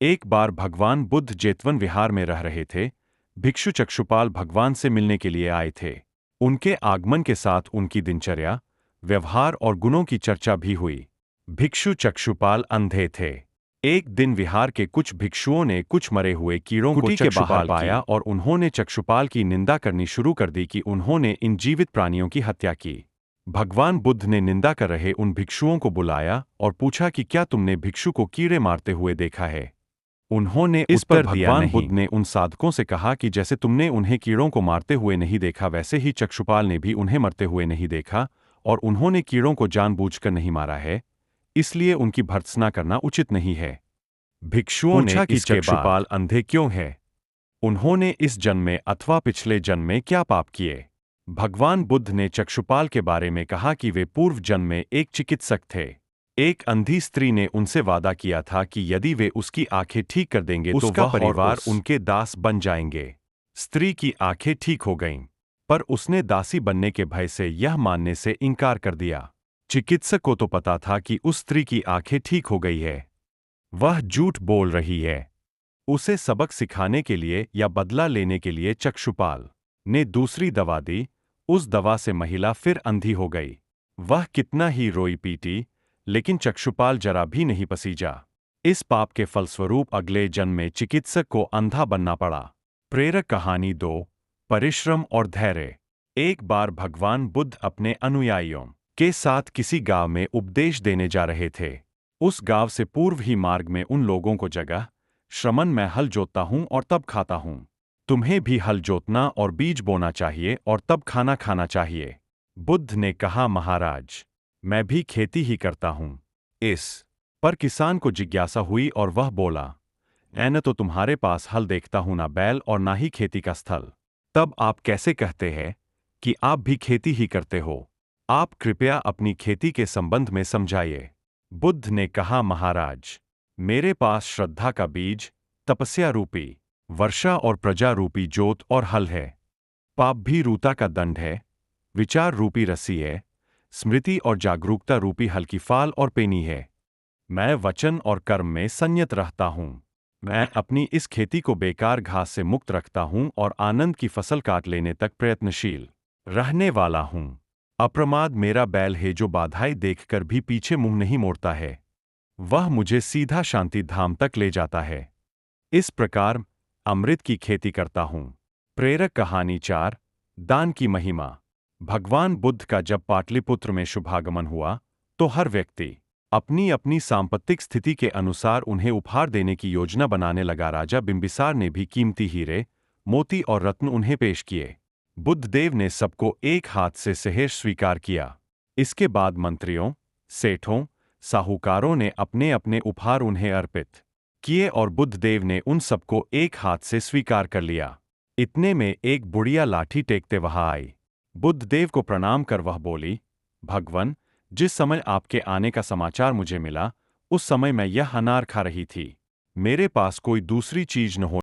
एक बार भगवान बुद्ध जेतवन विहार में रह रहे थे। भिक्षु चक्षुपाल भगवान से मिलने के लिए आए थे। उनके आगमन के साथ उनकी दिनचर्या, व्यवहार और गुणों की चर्चा भी हुई। भिक्षु चक्षुपाल अंधे थे। एक दिन विहार के कुछ भिक्षुओं ने कुछ मरे हुए कीड़ों को कुटी के बाहर चक्षुपाल पाया और उन्होंने चक्षुपाल की निंदा करनी शुरू कर दी कि उन्होंने इन जीवित प्राणियों की हत्या की। भगवान बुद्ध ने निंदा कर रहे उन भिक्षुओं को बुलाया और पूछा कि क्या तुमने भिक्षु को कीड़े मारते हुए देखा है। उन्होंने इस पर उत्तर दिया, भगवान बुद्ध ने उन साधकों से कहा कि जैसे तुमने उन्हें कीड़ों को मारते हुए नहीं देखा, वैसे ही चक्षुपाल ने भी उन्हें मरते हुए नहीं देखा, और उन्होंने कीड़ों को जानबूझकर नहीं मारा है, इसलिए उनकी भर्त्सना करना उचित नहीं है। भिक्षुओं ने पूछा कि इसके चक्षुपाल बाद अंधे क्यों है? उन्होंने इस जन्म में अथवा पिछले जन्म में क्या पाप किए? भगवान बुद्ध ने चक्षुपाल के बारे में कहा कि वे पूर्व जन्म में एक चिकित्सक थे। एक अंधी स्त्री ने उनसे वादा किया था कि यदि वे उसकी आंखें ठीक कर देंगे तो उसका वह और परिवार उनके दास बन जाएंगे। स्त्री की आंखें ठीक हो गईं, पर उसने दासी बनने के भय से यह मानने से इनकार कर दिया। चिकित्सक को तो पता था कि उस स्त्री की आंखें ठीक हो गई है, वह झूठ बोल रही है। उसे सबक सिखाने के लिए या बदला लेने के लिए चक्षुपाल ने दूसरी दवा दी। उस दवा से महिला फिर अंधी हो गई। वह कितना ही रोई पीटी, लेकिन चक्षुपाल जरा भी नहीं पसीजा। इस पाप के फलस्वरूप अगले जन्म में चिकित्सक को अंधा बनना पड़ा। प्रेरक कहानी 2, परिश्रम और धैर्य। एक बार भगवान बुद्ध अपने अनुयायियों के साथ किसी गांव में उपदेश देने जा रहे थे। उस गांव से पूर्व ही मार्ग में उन लोगों को जगह, श्रमण, मैं हल जोतता हूं और तब खाता हूं। तुम्हें भी हल जोतना और बीज बोना चाहिए और तब खाना खाना चाहिए। बुद्ध ने कहा, महाराज, मैं भी खेती ही करता हूं। इस पर किसान को जिज्ञासा हुई और वह बोला, न तो तुम्हारे पास हल देखता हूं, ना बैल और ना ही खेती का स्थल। तब आप कैसे कहते हैं कि आप भी खेती ही करते हो? आप कृपया अपनी खेती के संबंध में समझाइए। बुद्ध ने कहा, महाराज, मेरे पास श्रद्धा का बीज, तपस्या रूपी वर्षा और प्रजा रूपी जोत और हल है। पाप भी रूता का दंड है, विचार रूपी रस्सी है, स्मृति और जागरूकता रूपी हल्की फाल और पेनी है। मैं वचन और कर्म में संयत रहता हूं। मैं अपनी इस खेती को बेकार घास से मुक्त रखता हूं और आनंद की फसल काट लेने तक प्रयत्नशील रहने वाला हूं। अप्रमाद मेरा बैल है जो बाधाएं देखकर भी पीछे मुंह नहीं मोड़ता है। वह मुझे सीधा शांति धाम तक ले जाता है। इस प्रकार अमृत की खेती करता हूं। प्रेरक कहानी 4, दान की महिमा। भगवान बुद्ध का जब पाटलिपुत्र में शुभागमन हुआ तो हर व्यक्ति अपनी अपनी सांपत्तिक स्थिति के अनुसार उन्हें उपहार देने की योजना बनाने लगा। राजा बिंबिसार ने भी कीमती हीरे, मोती और रत्न उन्हें पेश किए। बुद्धदेव ने सबको एक हाथ से सहेज स्वीकार किया। इसके बाद मंत्रियों, सेठों, साहूकारों ने अपने अपने उपहार उन्हें अर्पित किए और बुद्धदेव ने उन सबको एक हाथ से स्वीकार कर लिया। इतने में एक बुढ़िया लाठी टेकते वहां आई। बुद्धदेव को प्रणाम कर वह बोली, भगवन, जिस समय आपके आने का समाचार मुझे मिला, उस समय मैं यह अनार खा रही थी। मेरे पास कोई दूसरी चीज न हो